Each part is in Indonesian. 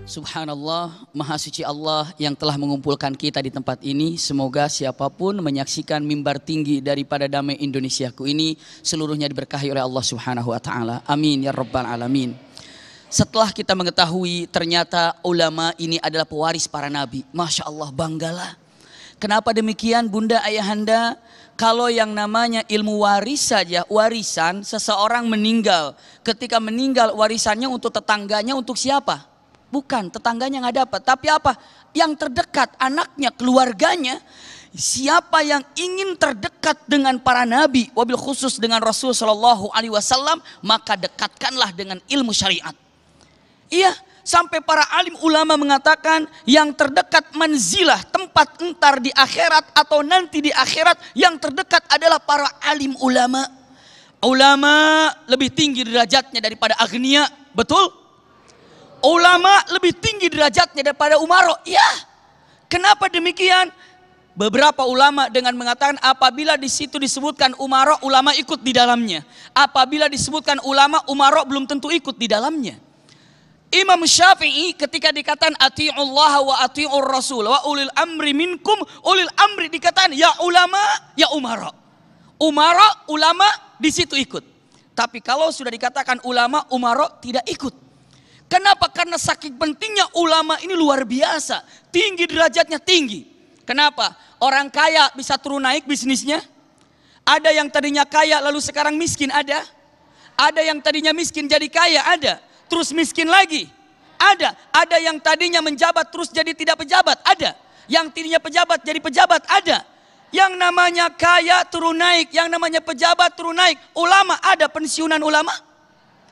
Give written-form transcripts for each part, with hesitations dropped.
Subhanallah, Maha Suci Allah yang telah mengumpulkan kita di tempat ini. Semoga siapapun menyaksikan mimbar tinggi daripada Damai Indonesiaku ini, seluruhnya diberkahi oleh Allah Subhanahu wa Ta'ala. Amin ya Rabbal Alamin. Setelah kita mengetahui ternyata ulama ini adalah pewaris para nabi, Masya Allah, banggalah. Kenapa demikian Bunda Ayahanda? Kalau yang namanya ilmu waris saja, warisan seseorang meninggal. Ketika meninggal warisannya untuk tetangganya, untuk siapa? Bukan, tetangganya nggak dapat. Tapi apa? Yang terdekat, anaknya, keluarganya. Siapa yang ingin terdekat dengan para nabi, wabil khusus dengan Rasul Shallallahu Alaihi Wasallam, maka dekatkanlah dengan ilmu syariat. Iya, sampai para alim ulama mengatakan yang terdekat manzilah, tempat entar di akhirat atau nanti di akhirat, yang terdekat adalah para alim ulama. Ulama lebih tinggi derajatnya daripada agnia, betul? Ulama lebih tinggi derajatnya daripada umaro. Ya, kenapa demikian? Beberapa ulama dengan mengatakan apabila di situ disebutkan umaro, ulama ikut di dalamnya. Apabila disebutkan ulama, umaro belum tentu ikut di dalamnya. Imam Syafi'i ketika dikatakan ati'ullah wa ati'ur rasul wa ulil amri minkum, ulil amri dikatakan ya ulama, ya umaro. Umaro, ulama di situ ikut. Tapi kalau sudah dikatakan ulama, umaro tidak ikut. Kenapa? Karena saking pentingnya ulama ini luar biasa. Tinggi derajatnya, tinggi. Kenapa? Orang kaya bisa turun naik bisnisnya. Ada yang tadinya kaya lalu sekarang miskin, ada. Ada yang tadinya miskin jadi kaya, ada. Terus miskin lagi, ada. Ada yang tadinya menjabat terus jadi tidak pejabat, ada. Yang tadinya pejabat jadi pejabat, ada. Yang namanya kaya turun naik, yang namanya pejabat turun naik. Ulama ada pensiunan ulama?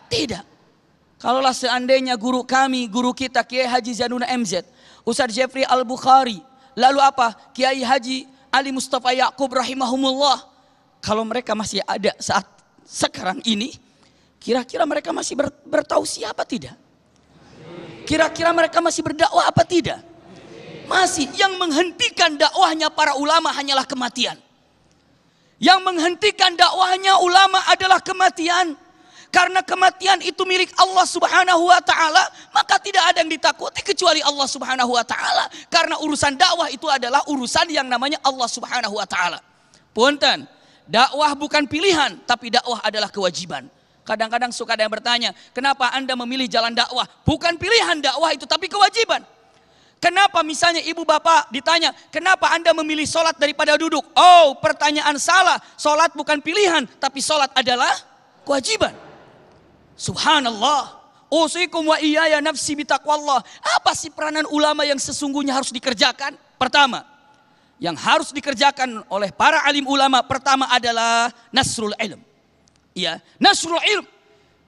Tidak. Kalaulah seandainya guru kami, guru kita Kiai Haji Zanuna MZ, Ustaz Jeffrey Al-Bukhari, lalu apa? Kiai Haji Ali Mustafa Yaqub rahimahumullah. Kalau mereka masih ada saat sekarang ini, kira-kira mereka masih bertausiah apa tidak? Kira-kira mereka masih berdakwah apa tidak? Masih. Yang menghentikan dakwahnya para ulama hanyalah kematian. Yang menghentikan dakwahnya ulama adalah kematian. Karena kematian itu milik Allah Subhanahu wa Ta'ala, maka tidak ada yang ditakuti kecuali Allah Subhanahu wa Ta'ala. Karena urusan dakwah itu adalah urusan yang namanya Allah Subhanahu wa Ta'ala. Punten, dakwah bukan pilihan, tapi dakwah adalah kewajiban. Kadang-kadang suka ada yang bertanya, kenapa Anda memilih jalan dakwah? Bukan pilihan dakwah itu, tapi kewajiban. Kenapa misalnya ibu bapak ditanya, kenapa Anda memilih sholat daripada duduk? Oh, pertanyaan salah. Sholat bukan pilihan, tapi sholat adalah kewajiban. Subhanallah. Usikum wa iyaya nafsi bitaqwallah. Apa sih peranan ulama yang sesungguhnya harus dikerjakan? Pertama, yang harus dikerjakan oleh para alim ulama pertama adalah nasrul ilm. Ya, nasrul ilm.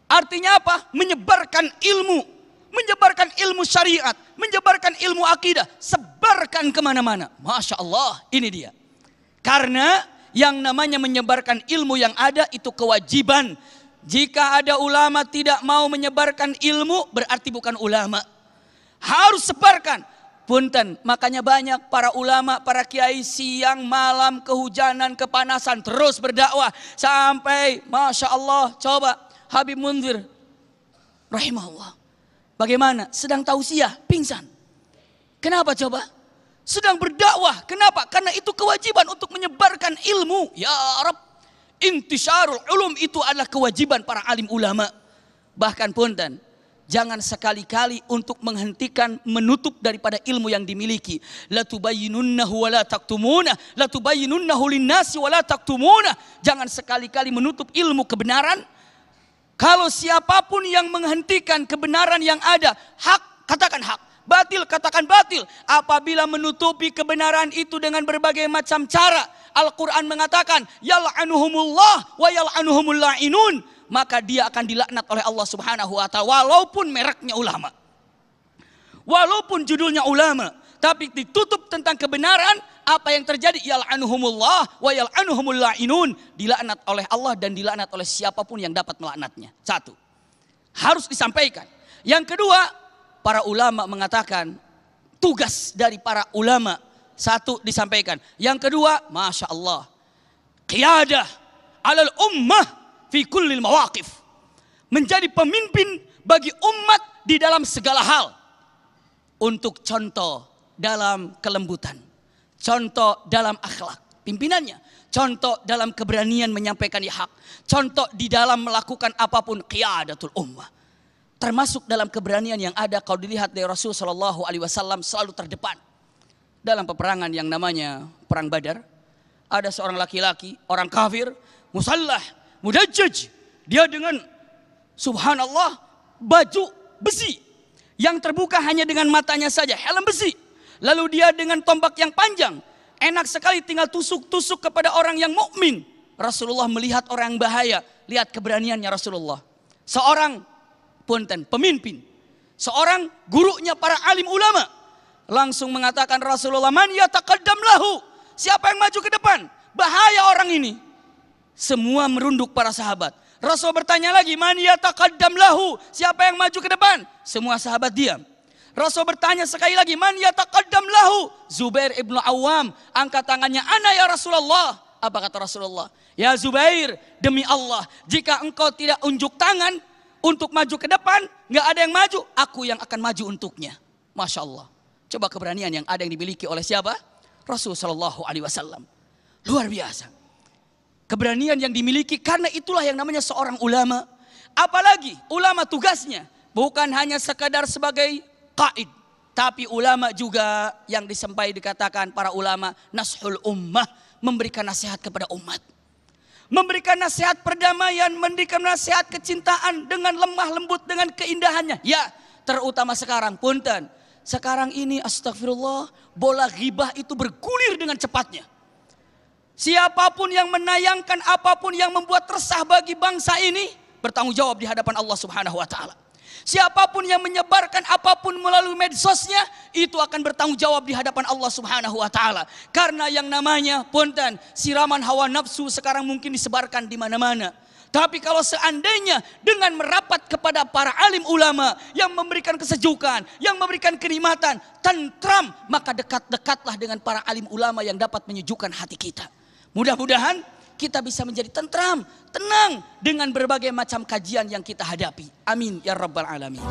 Artinya apa? Menyebarkan ilmu. Menyebarkan ilmu syariat. Menyebarkan ilmu akidah. Sebarkan kemana-mana. Masya Allah, ini dia. Karena yang namanya menyebarkan ilmu yang ada itu kewajiban. Jika ada ulama tidak mau menyebarkan ilmu, berarti bukan ulama. Harus sebarkan. Punten, makanya banyak para ulama, para kiai siang, malam, kehujanan, kepanasan, terus berdakwah. Sampai, Masya Allah, coba Habib Munzir, rahimahullah. Bagaimana? Sedang tausiah, pingsan. Kenapa coba? Sedang berdakwah. Kenapa? Karena itu kewajiban untuk menyebarkan ilmu. Ya Rabb. Intisyarul ulum itu adalah kewajiban para alim ulama. Bahkan punten, jangan sekali-kali untuk menghentikan, menutup daripada ilmu yang dimiliki. La tubayyinunnahu wa la taktumunah, la tubayyinunnahu linnasi wa la taktumunah. Jangan sekali-kali menutup ilmu kebenaran. Kalau siapapun yang menghentikan kebenaran yang ada, hak katakan hak, batil katakan batil. Apabila menutupi kebenaran itu dengan berbagai macam cara, Al-Quran mengatakan yal'anuhumullah wa yal'anuhumul la'inun, maka dia akan dilaknat oleh Allah Subhanahu wa Ta'ala walaupun mereknya ulama, walaupun judulnya ulama, tapi ditutup tentang kebenaran. Apa yang terjadi? Yal'anuhumullah wa yal'anuhumul la'inun, dilaknat oleh Allah dan dilaknat oleh siapapun yang dapat melaknatnya. Satu, harus disampaikan. Yang kedua, para ulama mengatakan tugas dari para ulama, satu, disampaikan. Yang kedua, Masya Allah, qiyadah alal ummah fi kullil mawaqif. Menjadi pemimpin bagi umat di dalam segala hal. untuk contoh dalam kelembutan, contoh dalam akhlak pimpinannya, contoh dalam keberanian menyampaikan hak, contoh di dalam melakukan apapun qiyadatul ummah. Termasuk dalam keberanian yang ada kalau dilihat dari Rasul Shallallahu Alaihi Wasallam selalu terdepan. Dalam peperangan yang namanya Perang Badar, ada seorang laki-laki, orang kafir, musallah, mudajjaj. Dia dengan subhanallah baju besi yang terbuka hanya dengan matanya saja, helm besi. Lalu dia dengan tombak yang panjang, enak sekali tinggal tusuk-tusuk kepada orang yang mukmin. Rasulullah melihat orang yang bahaya, lihat keberaniannya Rasulullah. Seorang pemimpin, seorang gurunya para alim ulama, langsung mengatakan Rasulullah, man yataqaddam lahu, siapa yang maju ke depan, bahaya orang ini. Semua merunduk para sahabat. Rasul bertanya lagi, man yataqaddam lahu, siapa yang maju ke depan? Semua sahabat diam. Rasul bertanya sekali lagi, man yataqaddam lahu? Zubair ibnu Awam angkat tangannya, ana ya Rasulullah. Apa kata Rasulullah? Ya Zubair, demi Allah, jika engkau tidak unjuk tangan untuk maju ke depan, nggak ada yang maju, aku yang akan maju untuknya. Masya Allah. Coba keberanian yang ada yang dimiliki oleh siapa? Rasul Shallallahu Alaihi Wasallam. Luar biasa. Keberanian yang dimiliki, karena itulah yang namanya seorang ulama. Apalagi ulama tugasnya bukan hanya sekadar sebagai qaid, tapi ulama juga yang dikatakan para ulama nashul ummah, memberikan nasihat kepada umat. Memberikan nasihat perdamaian, memberikan nasihat kecintaan dengan lemah lembut, dengan keindahannya. Ya, terutama sekarang, punten. Sekarang ini astagfirullah, bola ghibah itu bergulir dengan cepatnya. Siapapun yang menayangkan apapun yang membuat resah bagi bangsa ini, bertanggung jawab di hadapan Allah Subhanahu wa taala. Siapapun yang menyebarkan apapun melalui medsosnya, itu akan bertanggung jawab di hadapan Allah Subhanahu wa taala. Karena yang namanya punten, siraman hawa nafsu sekarang mungkin disebarkan di mana-mana. Tapi kalau seandainya dengan merapat kepada para alim ulama yang memberikan kesejukan, yang memberikan kenikmatan, tentram, maka dekat-dekatlah dengan para alim ulama yang dapat menyejukkan hati kita. Mudah-mudahan kita bisa menjadi tentram, tenang dengan berbagai macam kajian yang kita hadapi. Amin ya rabbal alamin.